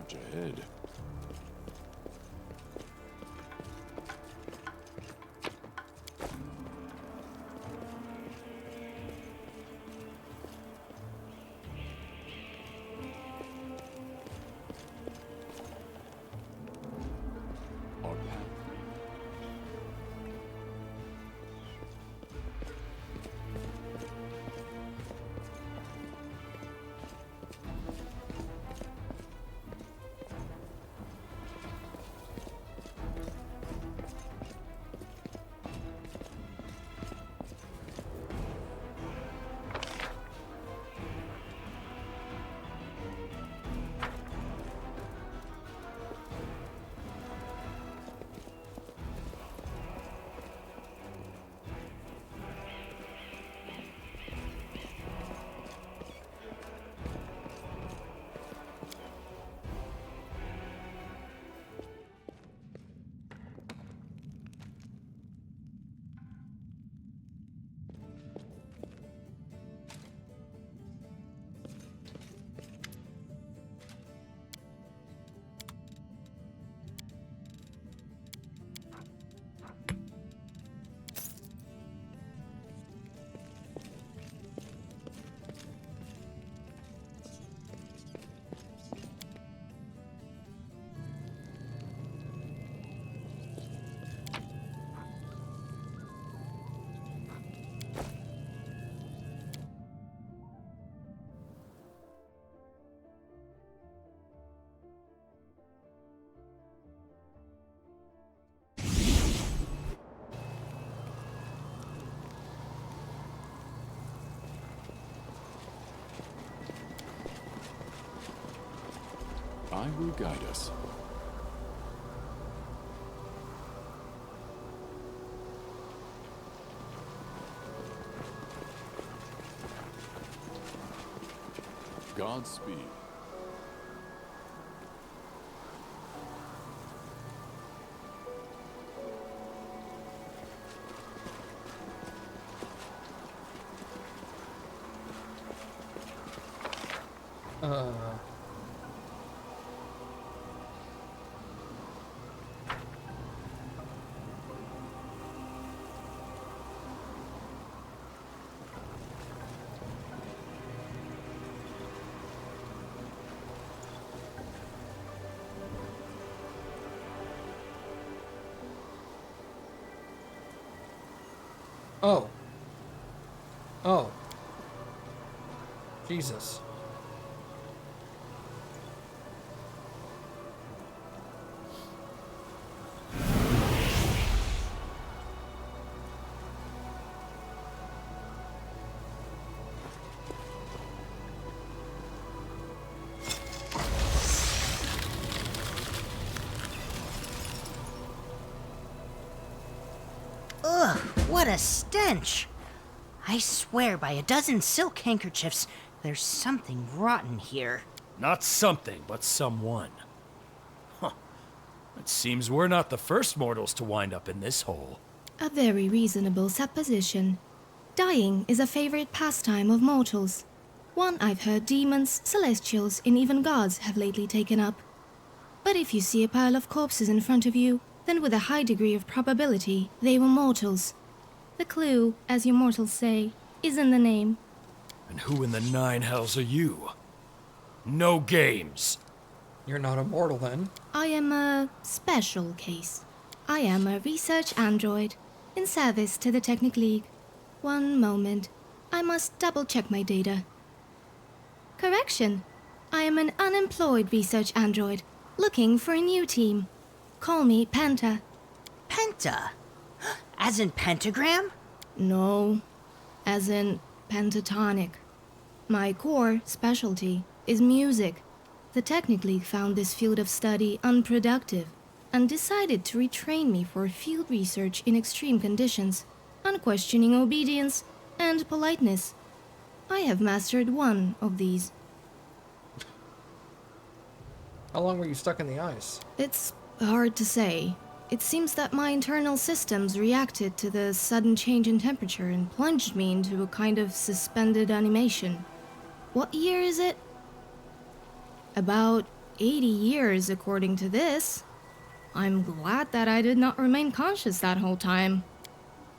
much ahead. Our path. I will guide us. Godspeed. Oh. Oh. Jesus. Ugh, what a stench! I swear by a dozen silk handkerchiefs, there's something rotten here. Not something, but someone. Huh. It seems we're not the first mortals to wind up in this hole. A very reasonable supposition. Dying is a favorite pastime of mortals. One I've heard demons, celestials, and even gods have lately taken up. But if you see a pile of corpses in front of you, then with a high degree of probability, they were mortals. The clue, as you mortals say, is in the name. And who in the nine hells are you? No games. You're not a mortal then. I am a special case. I am a research android, in service to the Technic League. One moment. I must double-check my data. Correction. I am an unemployed research android, looking for a new team. Call me Penta. Penta? As in pentagram? No, as in pentatonic. My core specialty is music. The Technic League found this field of study unproductive and decided to retrain me for field research in extreme conditions, unquestioning obedience and politeness. I have mastered one of these. How long were you stuck in the ice? It's hard to say. It seems that my internal systems reacted to the sudden change in temperature and plunged me into a kind of suspended animation. What year is it? About 80 years according to this. I'm glad that I did not remain conscious that whole time.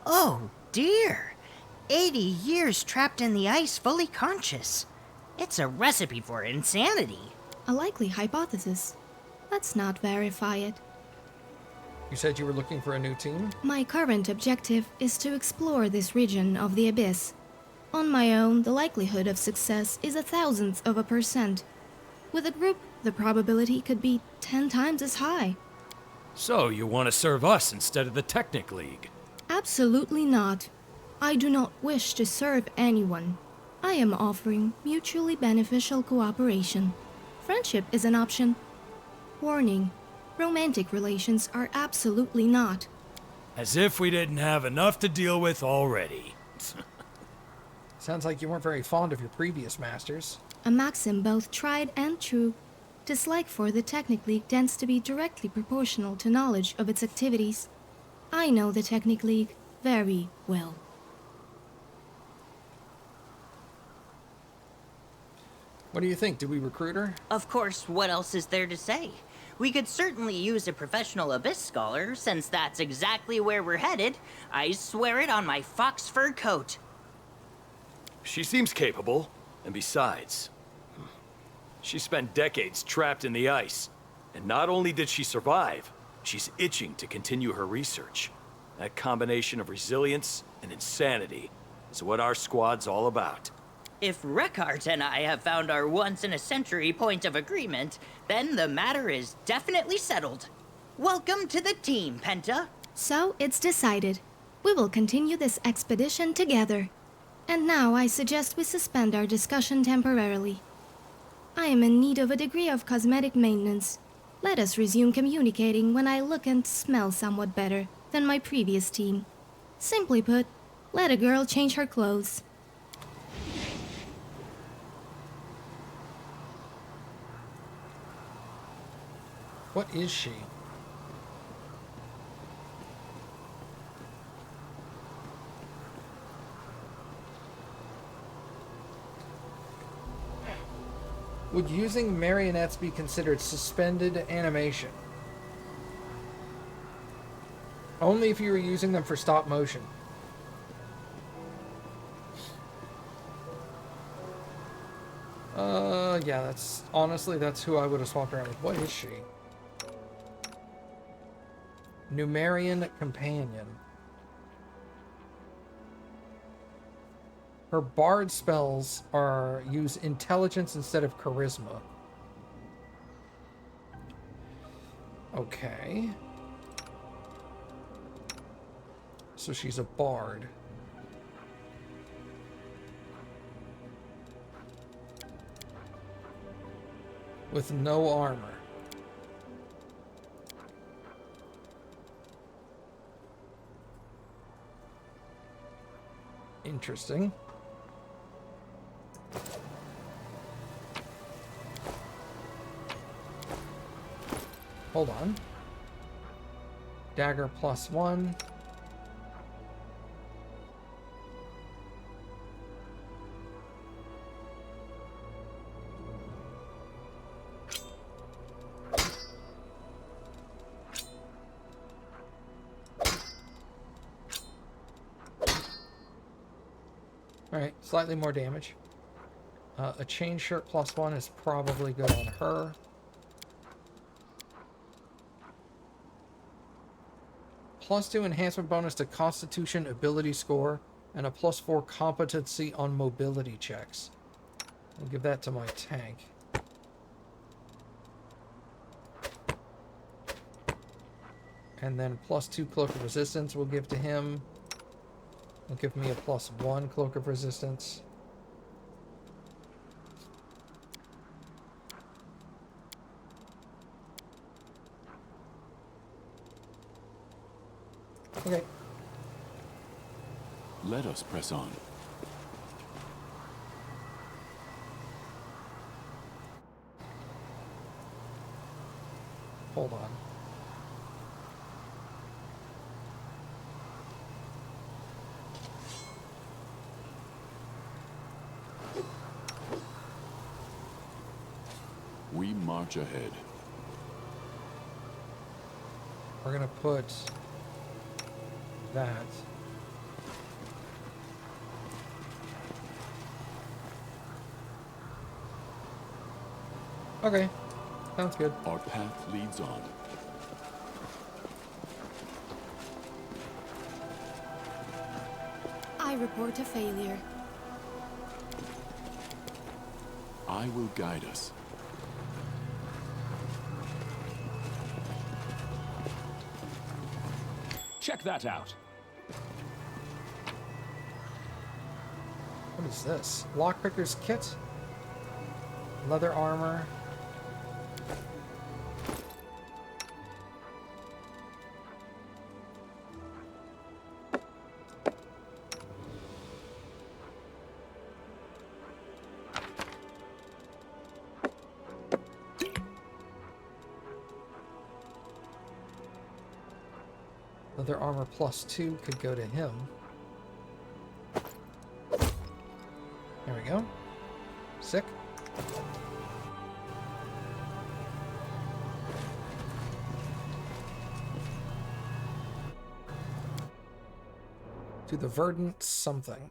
Oh, dear. 80 years trapped in the ice, fully conscious. It's a recipe for insanity. A likely hypothesis. Let's not verify it. You said you were looking for a new team? My current objective is to explore this region of the abyss. On my own, the likelihood of success is 0.001%. With a group, the probability could be 10 times as high. So, you want to serve us instead of the Technic League? Absolutely not. I do not wish to serve anyone. I am offering mutually beneficial cooperation. Friendship is an option. Warning, romantic relations are absolutely not. As if we didn't have enough to deal with already. Sounds like you weren't very fond of your previous masters. A maxim both tried and true. Dislike for the Technic League tends to be directly proportional to knowledge of its activities. I know the Technic League very well. What do you think? Do we recruit her? Of course, what else is there to say? We could certainly use a professional abyss scholar, since that's exactly where we're headed. I swear it on my fox fur coat. She seems capable, and besides, she spent decades trapped in the ice. And not only did she survive, she's itching to continue her research. That combination of resilience and insanity is what our squad's all about. If Reckart and I have found our once-in-a-century point of agreement, then the matter is definitely settled. Welcome to the team, Penta. So it's decided. We will continue this expedition together. And now I suggest we suspend our discussion temporarily. I am in need of a degree of cosmetic maintenance. Let us resume communicating when I look and smell somewhat better than my previous team. Simply put, let a girl change her clothes. What is she? Would using marionettes be considered suspended animation? Only if you were using them for stop motion. Yeah, that's who I would have swapped around with. What is she? Numerian companion. Her bard spells use intelligence instead of charisma. Okay. So she's a bard. With no armor. Interesting. Hold on. Dagger +1. Alright, slightly more damage. A chain shirt +1 is probably good on her. +2 enhancement bonus to Constitution ability score, and a +4 competency on mobility checks. I'll give that to my tank. And then +2 cloak of resistance we'll give to him. Will give me a +1 cloak of resistance. Okay. Let us press on. Hold on. We march ahead. We're gonna put that. Okay, sounds good. Our path leads on. I report a failure. I will guide us. Check that out. What is this? Lockpicker's kit? Leather armor. Leather armor +2 could go to him. There we go. Sick. To the verdant something.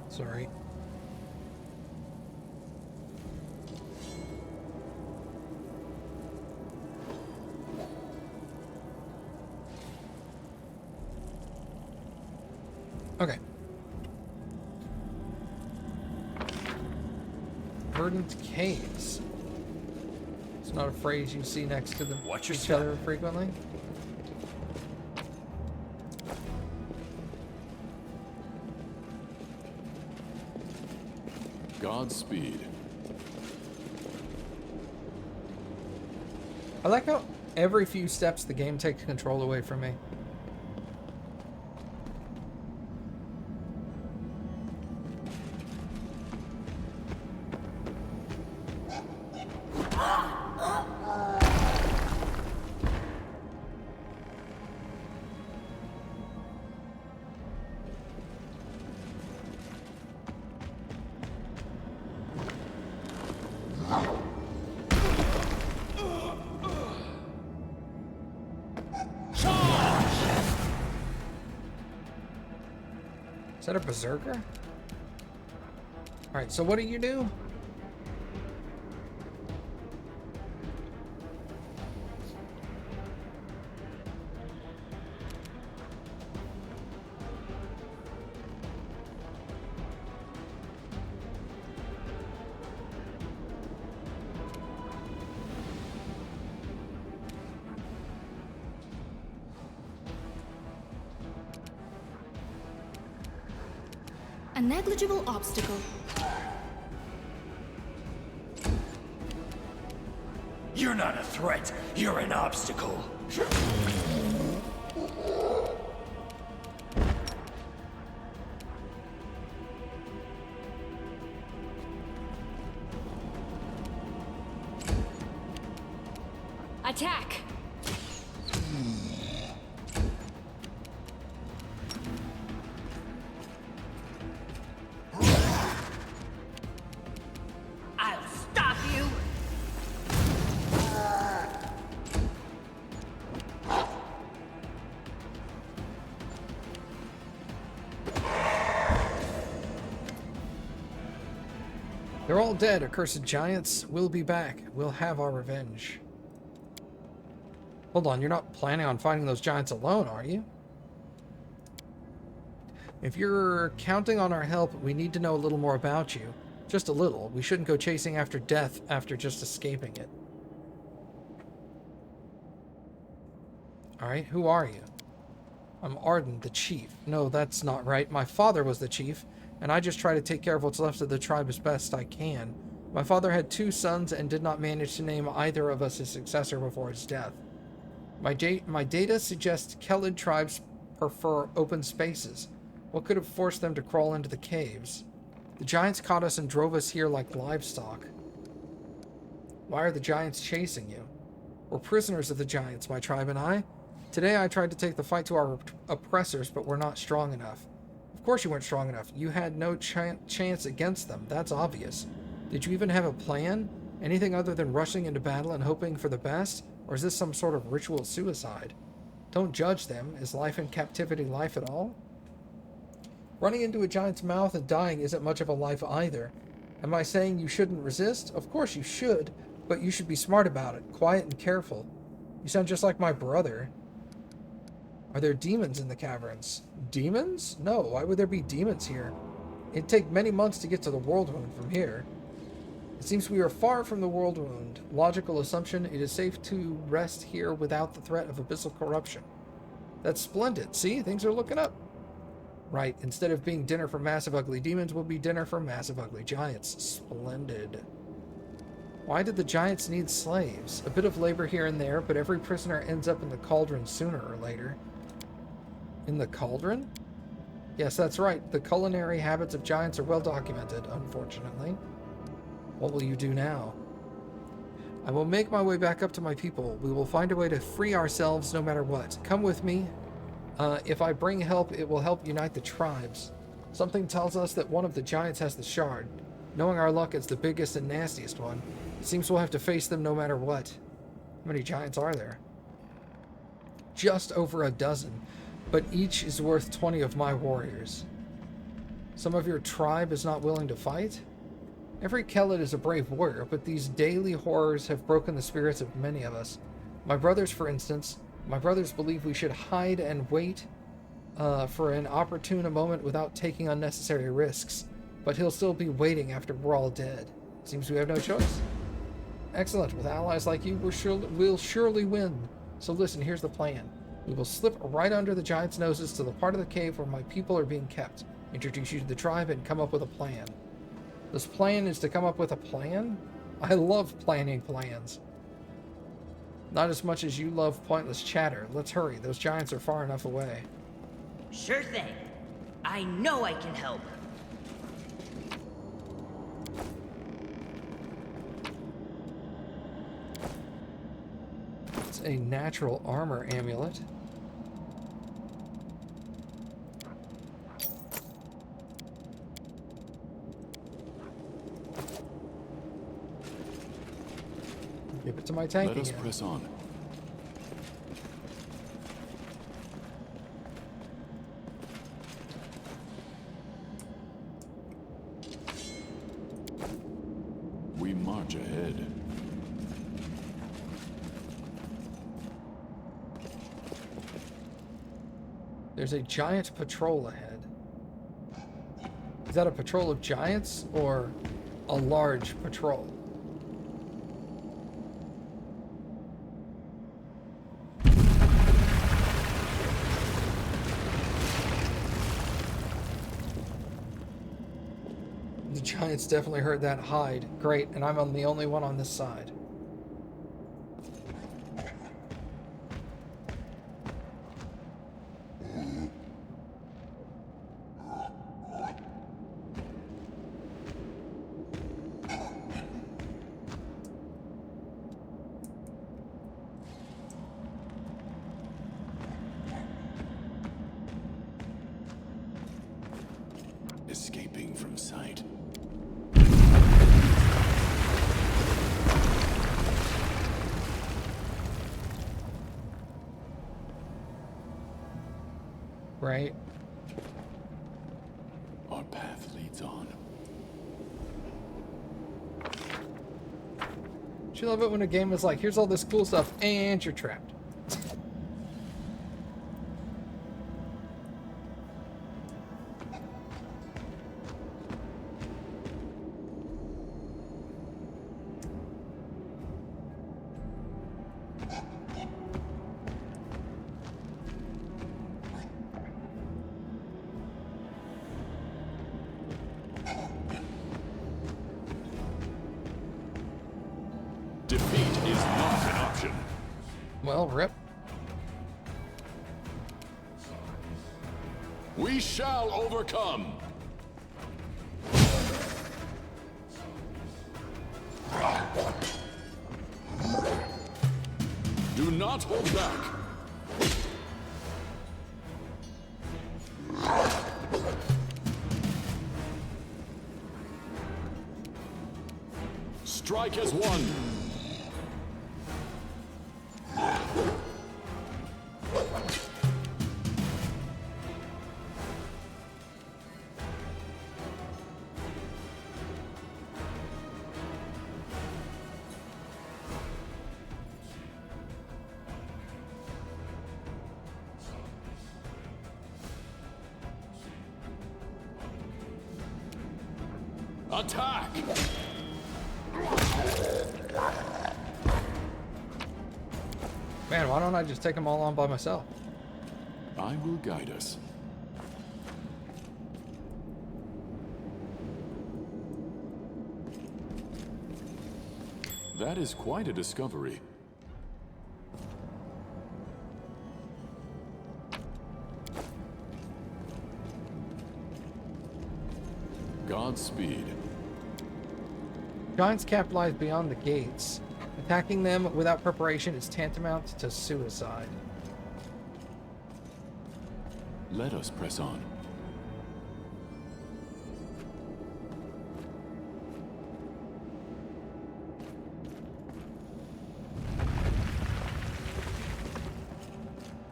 Sorry. Okay. Verdant caves. It's not a phrase you see next to them Watch your each step. other frequently. Godspeed. I like how every few steps the game takes control away from me. Is that a berserker? Alright, so what do you do? A negligible obstacle. You're not a threat. You're an obstacle. Attack! I'll stop you! They're all dead, accursed giants. We'll be back. We'll have our revenge. Hold on, you're not planning on fighting those giants alone, are you? If you're counting on our help, we need to know a little more about you. Just a little. We shouldn't go chasing after death after just escaping it. Alright, who are you? I'm Arden, the chief. No, that's not right. My father was the chief, and I just try to take care of what's left of the tribe as best I can. My father had 2 sons and did not manage to name either of us his successor before his death. My data suggests Kelid tribes prefer open spaces. What could have forced them to crawl into the caves? The giants caught us and drove us here like livestock. Why are the giants chasing you? We're prisoners of the giants, my tribe and I. Today I tried to take the fight to our oppressors, but we're not strong enough. Of course you weren't strong enough. You had no chance against them. That's obvious. Did you even have a plan? Anything other than rushing into battle and hoping for the best? Or is this some sort of ritual suicide? Don't judge them. Is life in captivity life at all? Running into a giant's mouth and dying isn't much of a life either. Am I saying you shouldn't resist? Of course you should, but you should be smart about it, quiet and careful. You sound just like my brother. Are there demons in the caverns? Demons? No, why would there be demons here? It'd take many months to get to the World Wound from here. It seems we are far from the World Wound. Logical assumption, it is safe to rest here without the threat of abyssal corruption. That's splendid. See, things are looking up. Right, instead of being dinner for massive ugly demons, we'll be dinner for massive ugly giants. Splendid. Why did the giants need slaves? A bit of labor here and there, but every prisoner ends up in the cauldron sooner or later. In the cauldron? Yes, that's right. The culinary habits of giants are well documented, unfortunately. What will you do now? I will make my way back up to my people. We will find a way to free ourselves no matter what. Come with me. If I bring help, it will help unite the tribes. Something tells us that one of the giants has the shard. Knowing our luck, it's the biggest and nastiest one. It seems we'll have to face them no matter what. How many giants are there? Just over a dozen, but each is worth 20 of my warriors. Some of your tribe is not willing to fight? Every Kelid is a brave warrior, but these daily horrors have broken the spirits of many of us. My brothers, for instance, my brothers believe we should hide and wait for an opportune moment without taking unnecessary risks. But he'll still be waiting after we're all dead. Seems we have no choice. Excellent. With allies like you, we'll surely win. So listen, here's the plan. We will slip right under the giants' noses to the part of the cave where my people are being kept, introduce you to the tribe, and come up with a plan. This plan is to come up with a plan? I love planning plans. Not as much as you love pointless chatter. Let's hurry. Those giants are far enough away. Sure thing. I know I can help. It's a natural armor amulet. Give it to my tank Let us again. press on. We march ahead. There's a giant patrol ahead. Is that a patrol of giants or a large patrol? The giants definitely heard that hide. Great, and I'm the only one on this side. Escaping from sight. Right? Our path leads on. Do you love it when a game is like, here's all this cool stuff, and you're trapped? Well, rip. We shall overcome! Do not hold back! Strike as one! Attack! Man, why don't I just take them all on by myself? I will guide us. That is quite a discovery. Godspeed. Giant's camp lies beyond the gates. Attacking them without preparation is tantamount to suicide. Let us press on.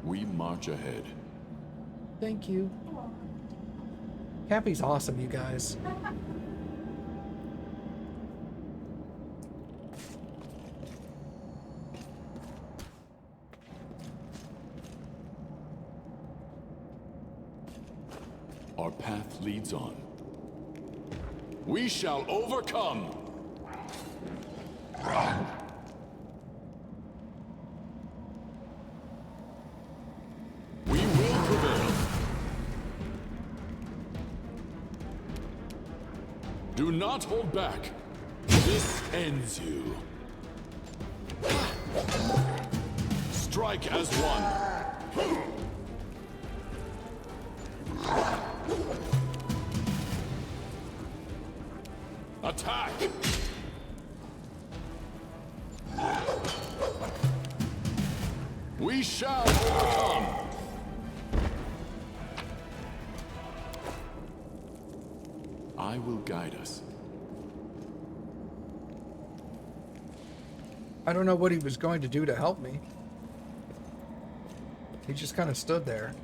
We march ahead. Thank you. Cappy's awesome, you guys. Our path leads on. We shall overcome! We will prevail. Do not hold back. This ends you. Strike as one. Attack! We shall overcome! I will guide us. I don't know what he was going to do to help me. He just kind of stood there.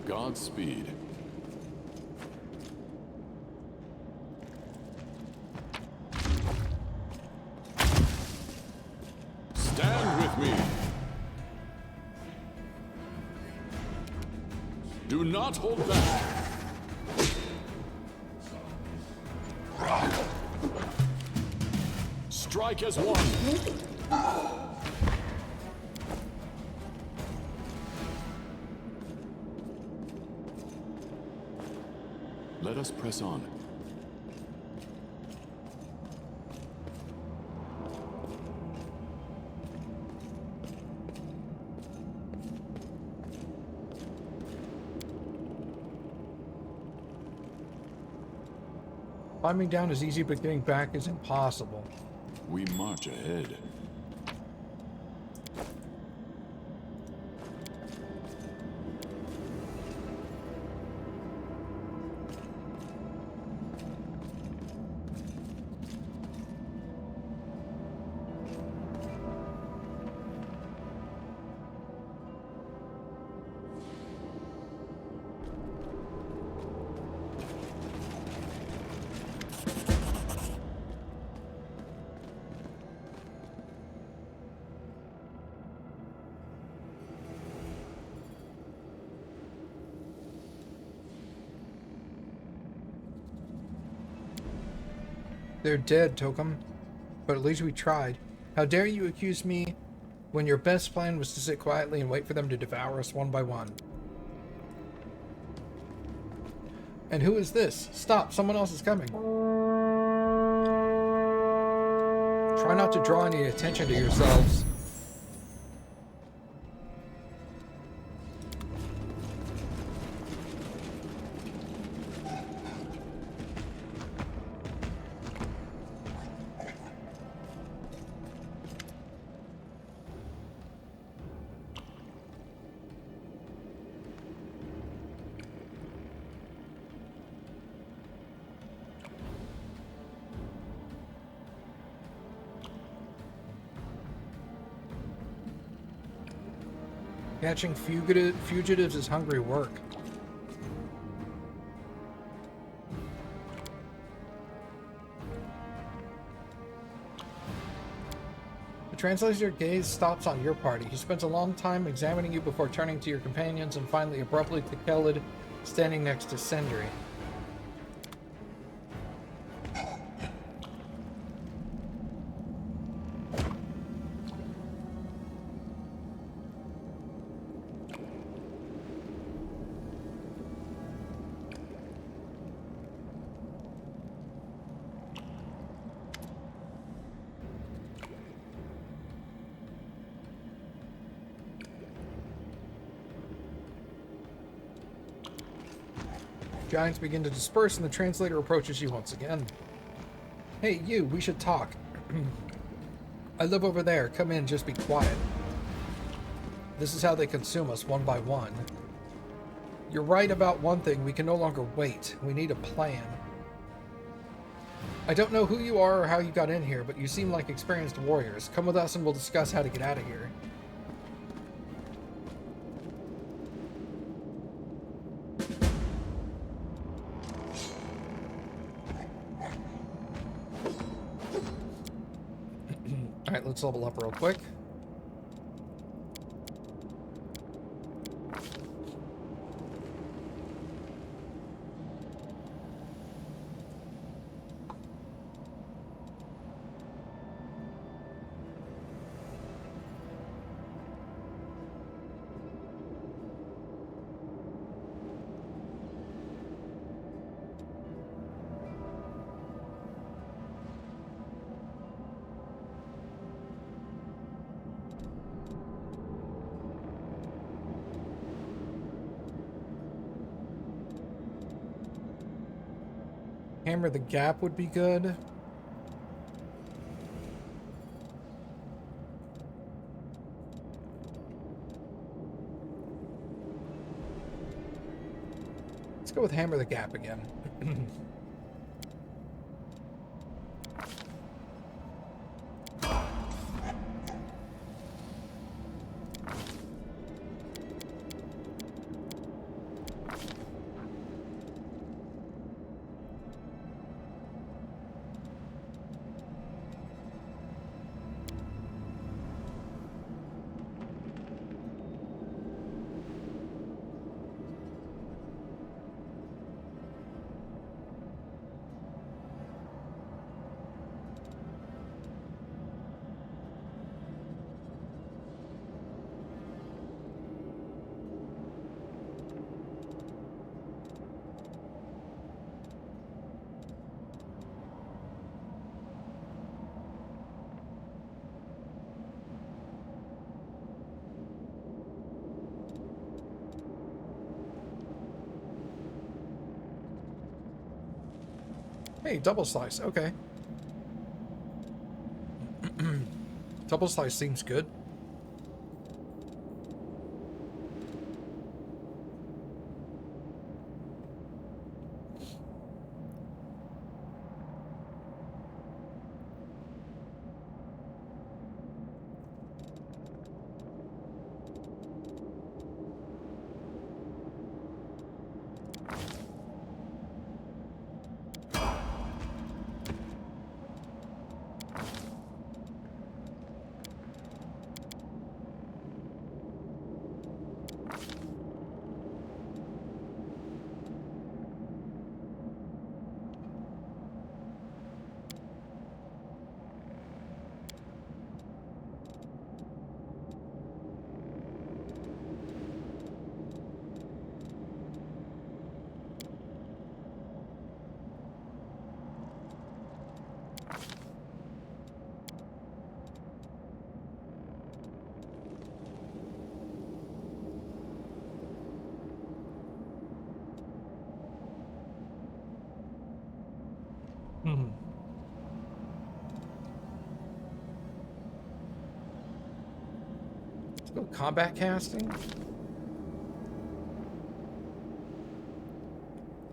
Godspeed. Stand with me. Do not hold back. Strike as one. Let us press on. Climbing down is easy, but getting back is impossible. We march ahead. They're dead, Tokum. but at least we tried. How dare you accuse me when your best plan was to sit quietly and wait for them to devour us one by one? And who is this? Stop, someone else is coming. Try not to draw any attention to yourselves. Catching fugitives is hungry work. The translator's gaze stops on your party. He spends a long time examining you before turning to your companions and finally abruptly to Kelid, standing next to Sendri. Giants begin to disperse and the translator approaches you once again. Hey, you, we should talk. I live over there. Come in, just be quiet. This is how they consume us, one by one. You're right about one thing. We can no longer wait. We need a plan. I don't know who you are or how you got in here, but you seem like experienced warriors. Come with us and we'll discuss how to get out of here. Alright, let's level up real quick. Hammer the gap would be good. Let's go with hammer the gap again. Hey, double slice. Okay. Double slice seems good. Hmm. Let's go combat casting.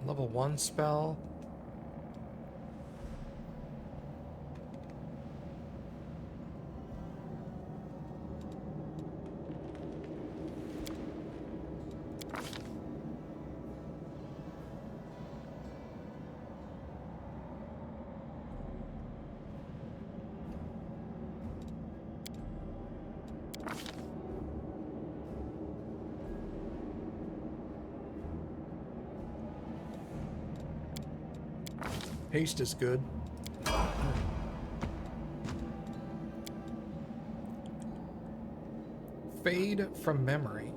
Level 1 spell. Haste is good. Fade from memory.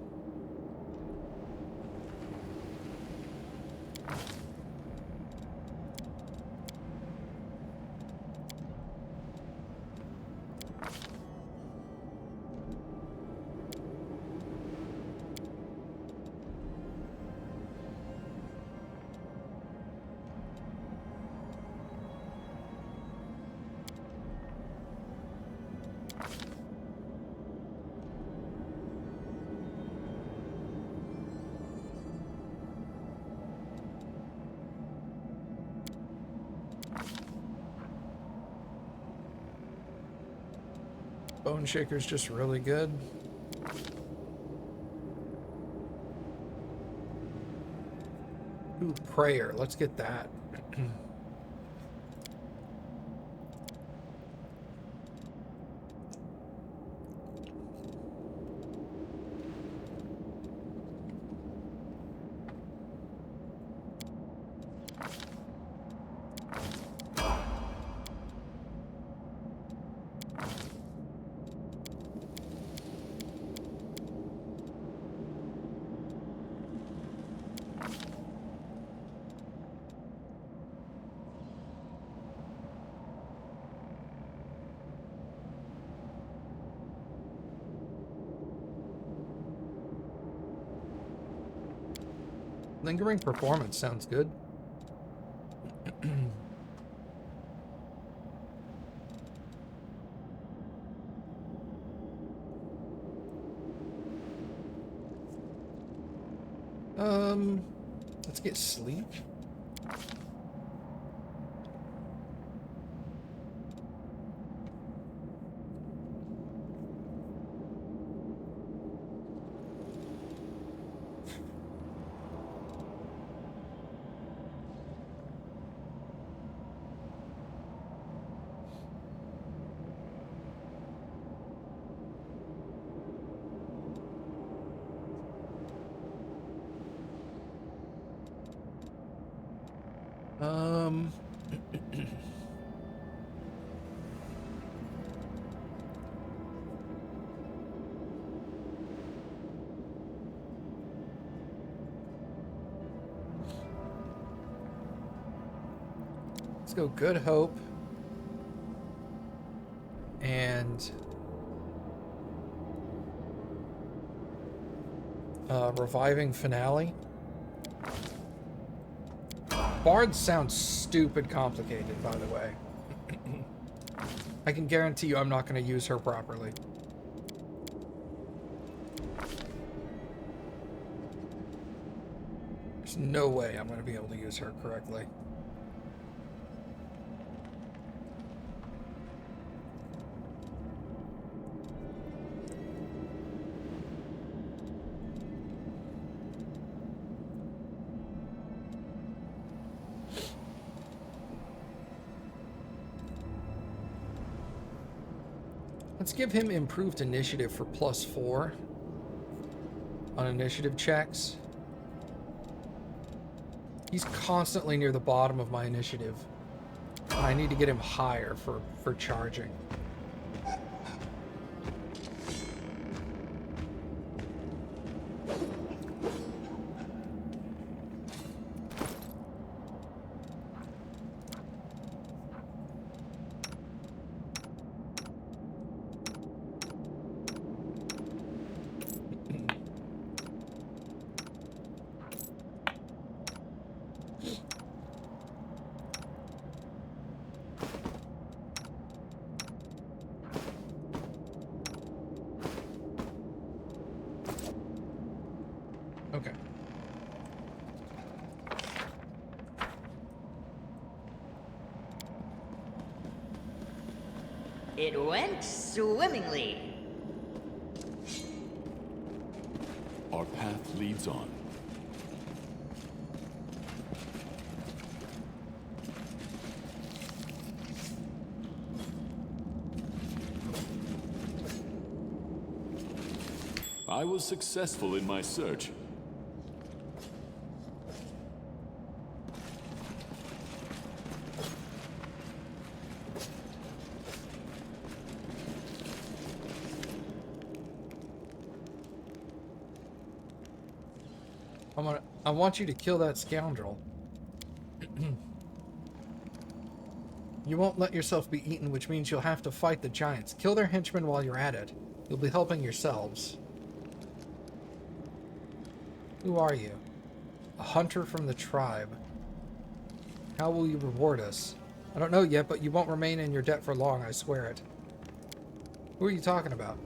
Bone Shaker's just really good. Ooh, Prayer. Let's get that. Lingering Performance sounds good. Let's get Sleep. Let's go Good Hope and Reviving Finale. Bards sound stupid complicated, by the way. I can guarantee you I'm not going to use her properly. There's no way I'm going to be able to use her correctly. Let's give him improved initiative for +4 on initiative checks. He's constantly near the bottom of my initiative. And I need to get him higher for charging. It went swimmingly. Our path leads on. I was successful in my search. I want you to kill that scoundrel. You won't let yourself be eaten, which means you'll have to fight the giants. Kill their henchmen while you're at it. You'll be helping yourselves. Who are you? A hunter from the tribe. How will you reward us? I don't know yet, but you won't remain in your debt for long, I swear it. Who are you talking about?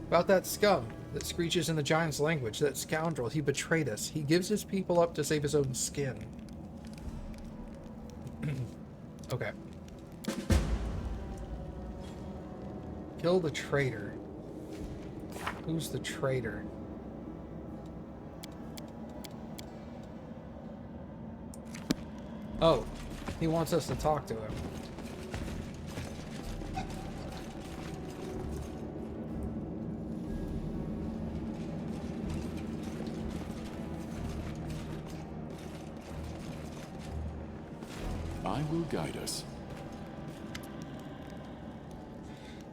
About that scum that screeches in the giant's language, that scoundrel. He betrayed us. He gives his people up to save his own skin. Okay. Kill the traitor. Who's the traitor? Oh, he wants us to talk to him. I will guide us.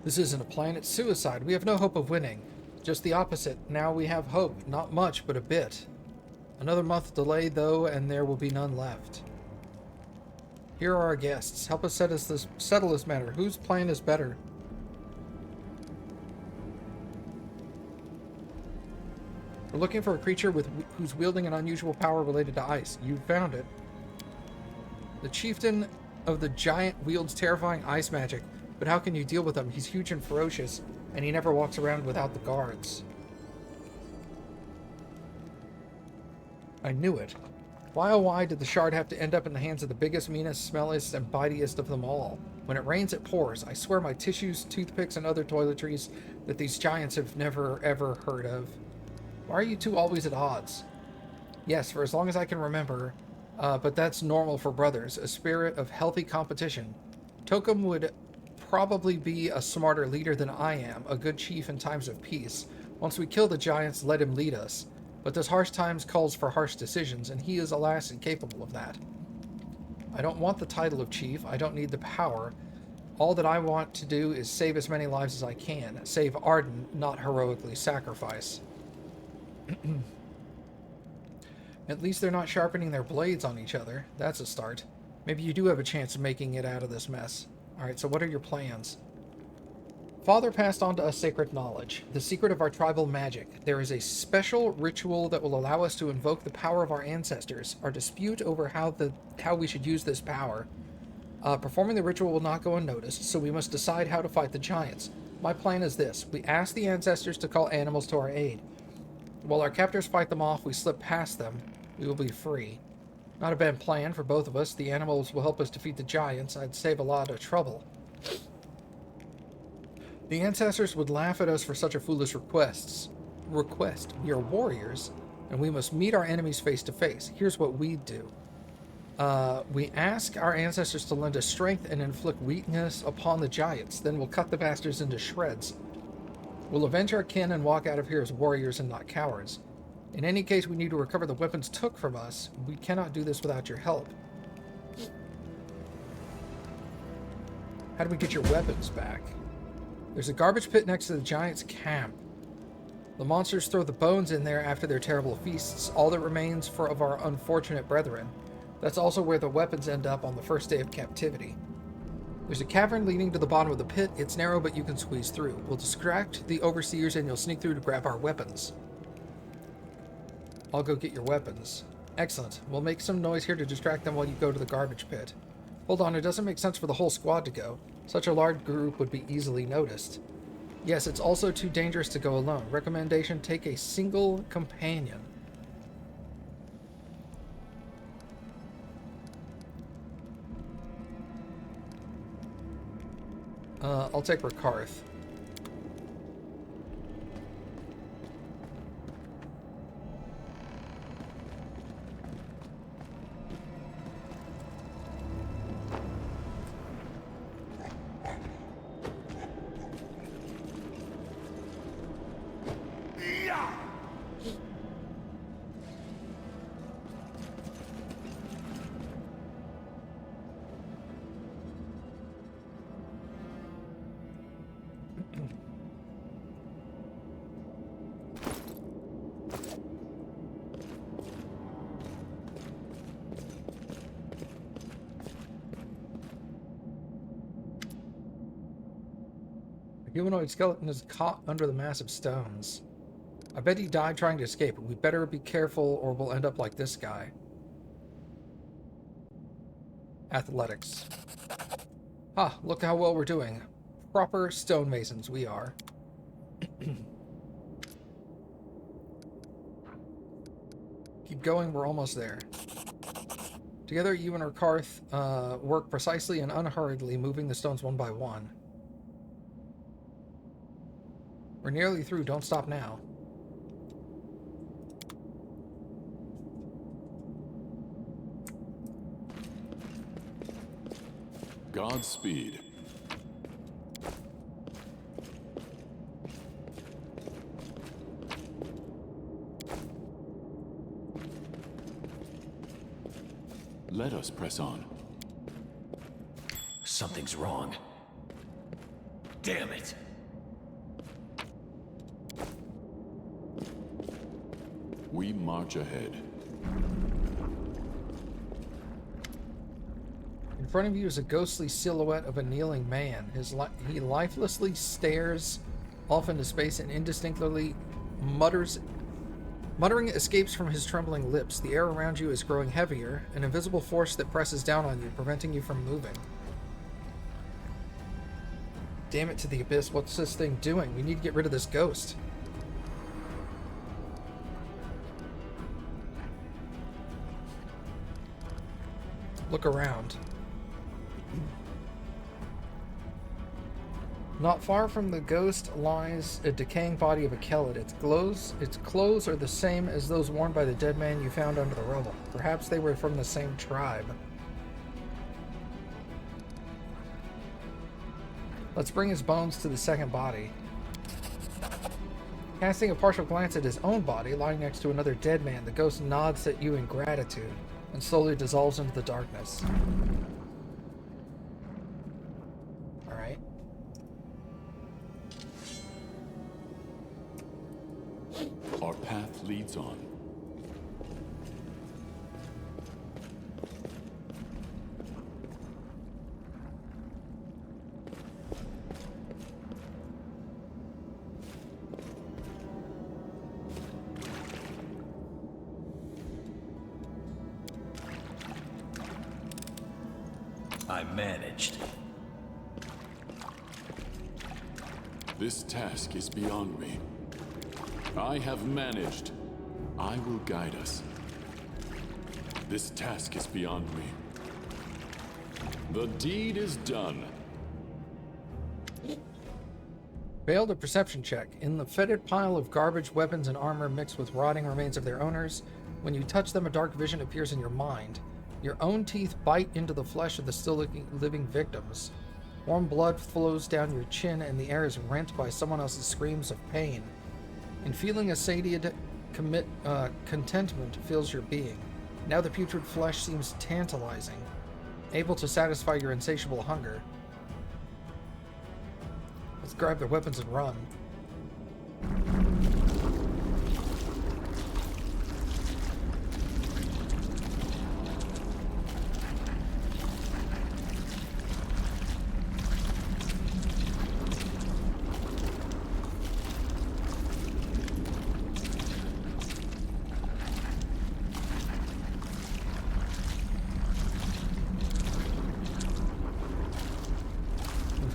This isn't a plan, it's suicide. We have no hope of winning. Just the opposite. Now we have hope. Not much, but a bit. Another month delayed, though, and there will be none left. Here are our guests. Help us settle this matter. Whose plan is better? We're looking for a creature who's wielding an unusual power related to ice. You found it. The chieftain of the giant wields terrifying ice magic, but how can you deal with him? He's huge and ferocious, and he never walks around without the guards. I knew it. Why oh why did the shard have to end up in the hands of the biggest, meanest, smelliest, and bitiest of them all? When it rains, it pours. I swear my tissues, toothpicks, and other toiletries that these giants have never, ever heard of. Why are you two always at odds? Yes, for as long as I can remember, but that's normal for brothers, a spirit of healthy competition. Tokum would probably be a smarter leader than I am, a good chief in times of peace. Once we kill the giants, let him lead us. But those harsh times calls for harsh decisions, and he is alas incapable of that. I don't want the title of chief, I don't need the power. All that I want to do is save as many lives as I can. Save Arden, not heroically sacrifice. At least they're not sharpening their blades on each other. That's a start. Maybe you do have a chance of making it out of this mess. Alright, so what are your plans? Father passed on to us sacred knowledge, the secret of our tribal magic. There is a special ritual that will allow us to invoke the power of our ancestors. Our dispute over how we should use this power. Performing the ritual will not go unnoticed, so we must decide how to fight the giants. My plan is this. We ask the ancestors to call animals to our aid. While our captors fight them off, we slip past them. We will be free. Not a bad plan for both of us. The animals will help us defeat the giants. I'd save a lot of trouble. The ancestors would laugh at us for such a foolish request. We are warriors, and we must meet our enemies face to face. Here's what we do. We ask our ancestors to lend us strength and inflict weakness upon the giants. Then we'll cut the bastards into shreds. We'll avenge our kin and walk out of here as warriors and not cowards. In any case, we need to recover the weapons took from us. We cannot do this without your help. How do we get your weapons back? There's a garbage pit next to the giants' camp. The monsters throw the bones in there after their terrible feasts, all that remains of our unfortunate brethren. That's also where the weapons end up on the first day of captivity. There's a cavern leading to the bottom of the pit. It's narrow, but you can squeeze through. We'll distract the overseers and you'll sneak through to grab our weapons. I'll go get your weapons. Excellent. We'll make some noise here to distract them while you go to the garbage pit. Hold on, it doesn't make sense for the whole squad to go. Such a large group would be easily noticed. Yes, it's also too dangerous to go alone. Recommendation, take a single companion. I'll take Rakarth. A humanoid skeleton is caught under the massive stones. I bet he died trying to escape. We better be careful or we'll end up like this guy. Athletics. Ah, look how well we're doing. Proper stonemasons we are. Keep going, we're almost there. Together, you and Rakarth work precisely and unhurriedly, moving the stones one by one. We're nearly through, don't stop now. Godspeed. Let us press on. Something's wrong. Damn it! We march ahead. In front of you is a ghostly silhouette of a kneeling man. He lifelessly stares off into space and indistinctly muttering escapes from his trembling lips. The air around you is growing heavier, an invisible force that presses down on you, preventing you from moving. Damn it to the abyss, what's this thing doing? We need to get rid of this ghost. Look around. Not far from the ghost lies a decaying body of a Kelid. Its clothes are the same as those worn by the dead man you found under the rubble. Perhaps they were from the same tribe. Let's bring his bones to the second body. Casting a partial glance at his own body, lying next to another dead man, the ghost nods at you in gratitude and slowly dissolves into the darkness. Alright. Our path leads on. I managed. This task is beyond me. I have managed. I will guide us. This task is beyond me. The deed is done. Failed a perception check. In the fetid pile of garbage, weapons, and armor mixed with rotting remains of their owners, when you touch them, a dark vision appears in your mind. Your own teeth bite into the flesh of the still living victims. Warm blood flows down your chin, and the air is rent by someone else's screams of pain. And feeling a satiated contentment fills your being. Now the putrid flesh seems tantalizing, able to satisfy your insatiable hunger. Let's grab their weapons and run.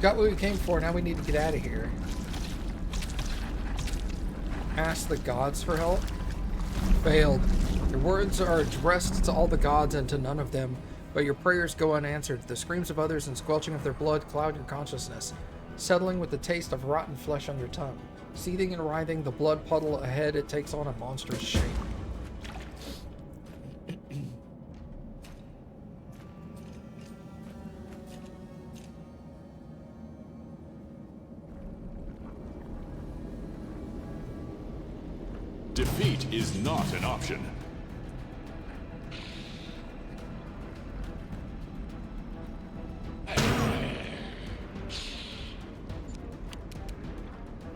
Got what we came for, now we need to get out of here. Ask the gods for help? Failed. Your words are addressed to all the gods and to none of them, but your prayers go unanswered. The screams of others and squelching of their blood cloud your consciousness. settling with the taste of rotten flesh on your tongue. Seething and writhing, the blood puddle ahead, it takes on a monstrous shape. Defeat is not an option.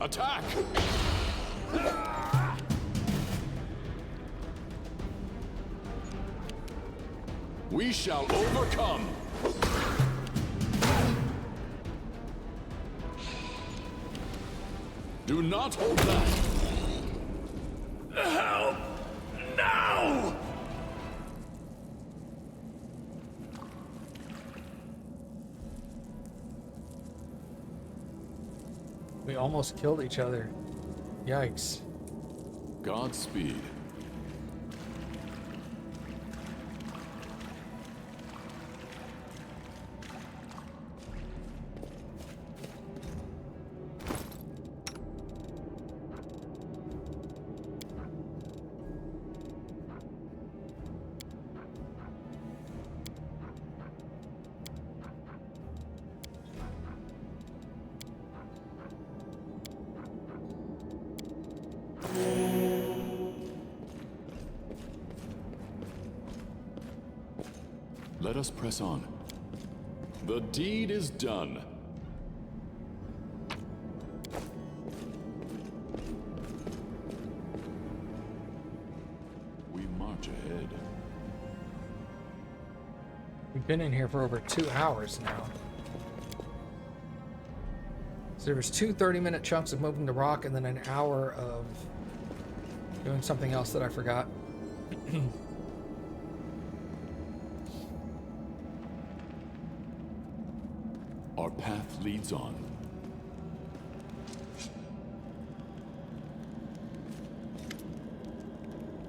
Attack! We shall overcome! Do not hold back! Help! Now! We almost killed each other. Yikes. Godspeed. Let us press on. The deed is done. We march ahead. We've been in here for over 2 hours now. So there was 2 30-minute chunks of moving the rock and then an hour of doing something else that I forgot. Our path leads on.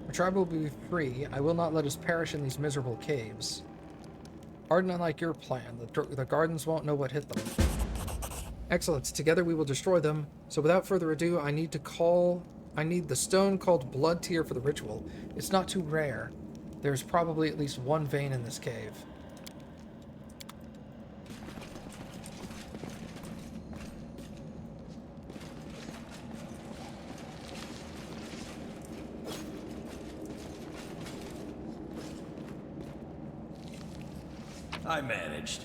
Our tribe will be free. I will not let us perish in these miserable caves. Hard and unlike your plan, the gardens won't know what hit them. Excellent. Together we will destroy them. So without further ado, I need the stone called Blood Tear for the ritual. It's not too rare. There's probably at least one vein in this cave. I managed.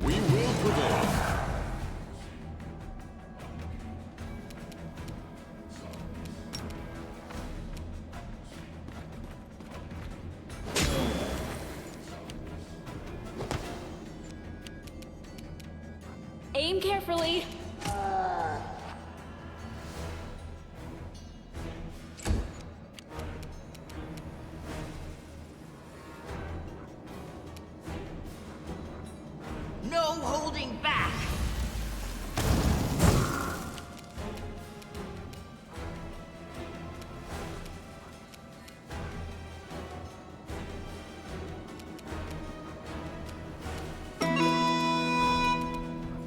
We will prevail. Aim carefully. No holding back!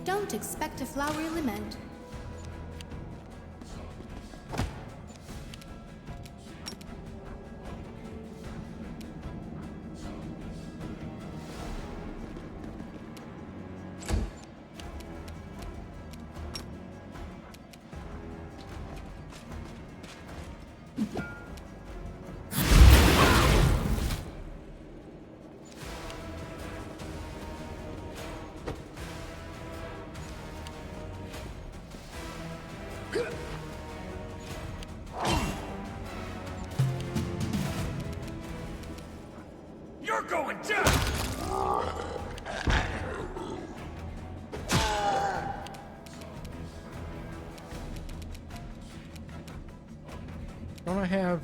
Don't expect a flowery lament. You're going down! Don't I have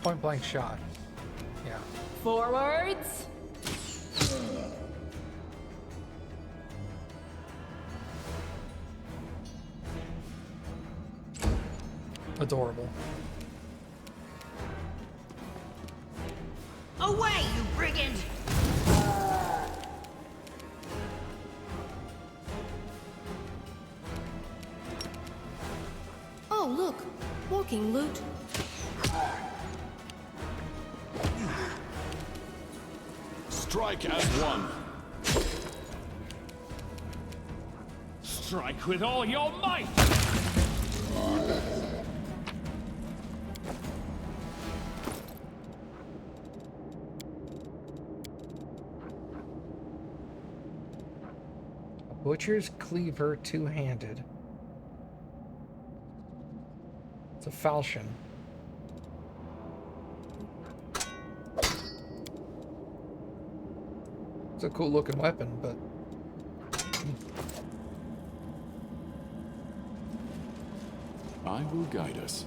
point blank shot? Yeah. Forwards. Adorable. Away, you brigand! Oh, look. Walking loot. Strike as one. Strike with all your might! Butcher's cleaver, two-handed. It's a falchion. It's a cool-looking weapon, but I will guide us.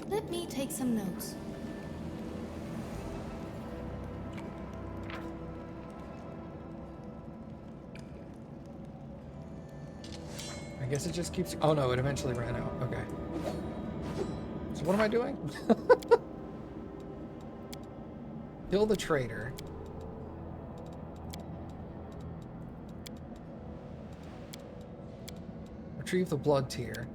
Let me take some notes. I guess it just keeps... Oh no, it eventually ran out. Okay. So what am I doing? Kill the traitor. Retrieve the blood tier.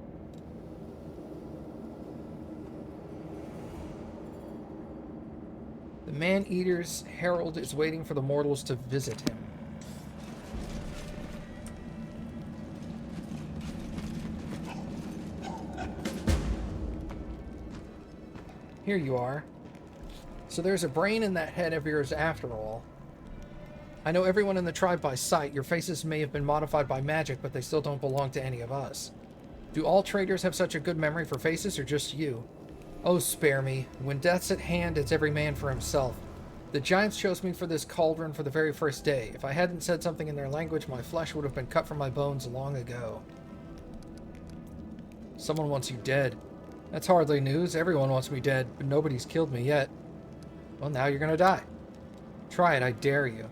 The Man-Eater's herald is waiting for the mortals to visit him. Here you are. So there's a brain in that head of yours after all. I know everyone in the tribe by sight. Your faces may have been modified by magic, but they still don't belong to any of us. Do all traders have such a good memory for faces, or just you? Oh, spare me. When death's at hand, it's every man for himself. The giants chose me for this cauldron for the very first day. If I hadn't said something in their language, my flesh would have been cut from my bones long ago. Someone wants you dead. That's hardly news. Everyone wants me dead, but nobody's killed me yet. Well, now you're gonna die. Try it, I dare you.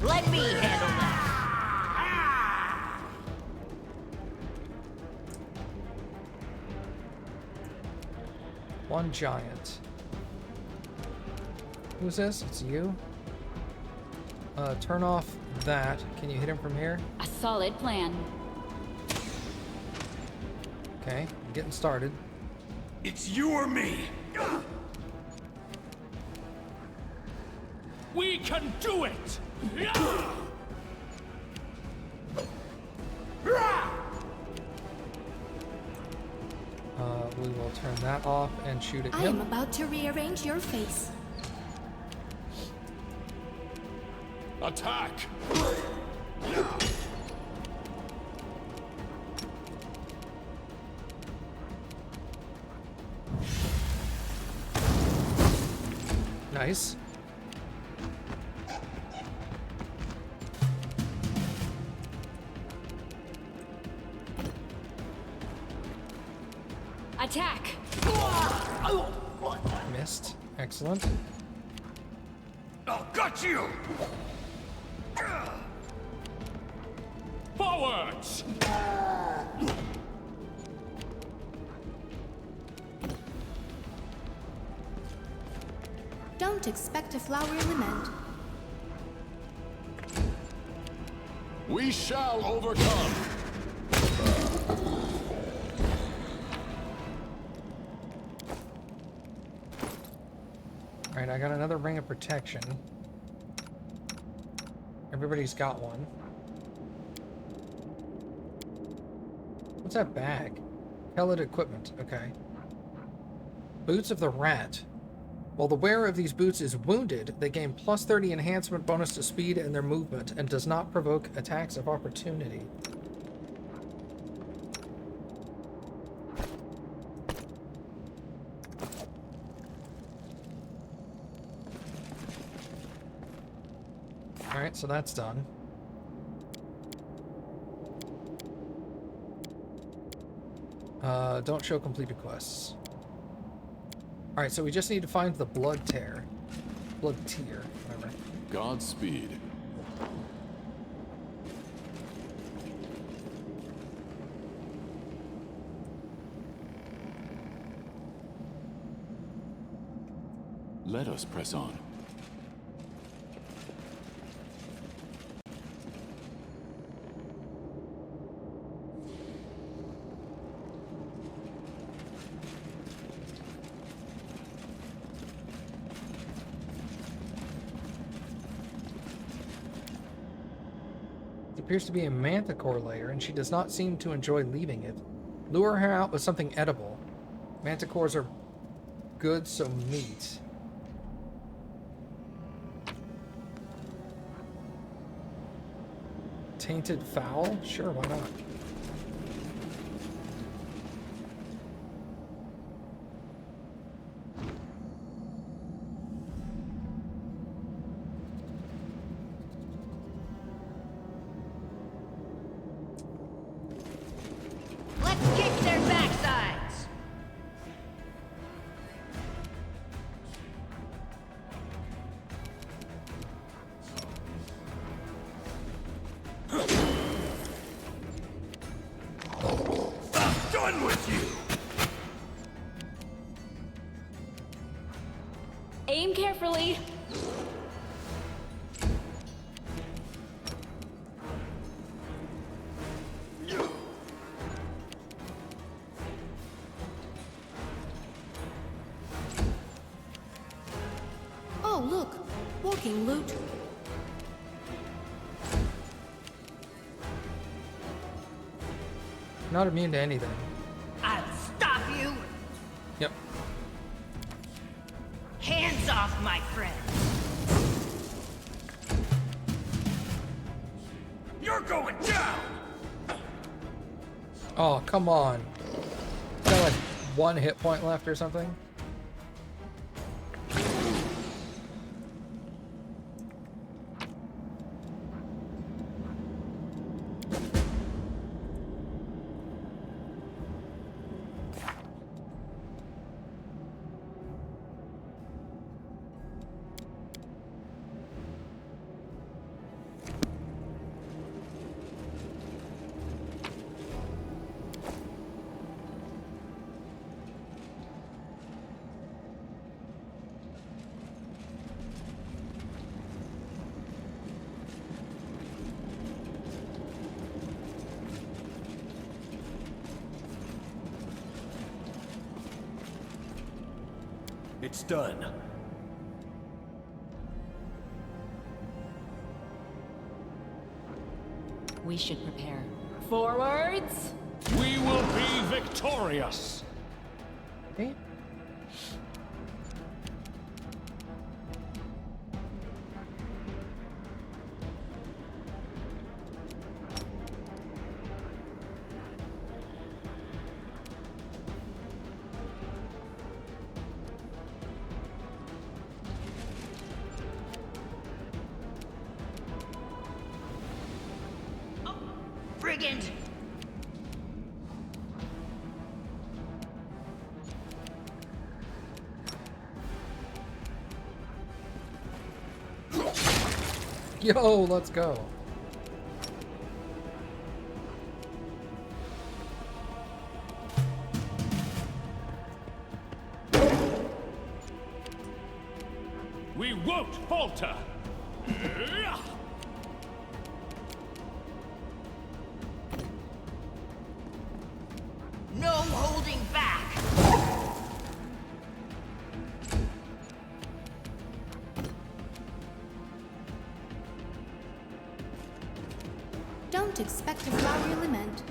Let me handle that. One giant. Who's this? It's you? Turn off that. Can you hit him from here? A solid plan. Okay, I'm getting started. It's you or me! We can do it! We will turn that off and shoot at I am him. about to rearrange your face. Attack! Nice. Attack! Missed. Excellent. I'll gut you! Forwards! Don't expect a flowery lament. We shall overcome! Alright, I got another ring of protection. Everybody's got one. What's that bag? Pellet equipment. Okay. Boots of the Rat. While the wearer of these boots is wounded, they gain plus 30 enhancement bonus to speed and their movement, and does not provoke attacks of opportunity. Alright, so that's done. Don't show completed quests. Alright, so we just need to find the blood tear. Blood tear, whatever. Godspeed. Let us press on. It appears to be a manticore lair, and she does not seem to enjoy leaving it. Lure her out with something edible. Manticores are good, so meat. Tainted fowl? Sure, why not? Let's kick their backsides! I'm done with you! Aim carefully. Oh, look! Walking loot. Not immune to anything. I'll stop you! Yep. Hands off, my friend! You're going down! Oh, come on. Got like 1 hit point left or something? It's done. We should prepare. Forwards! We will be victorious! Okay. Brigand! Yo, let's go. We won't falter! No holding back! Don't expect a flowery lament.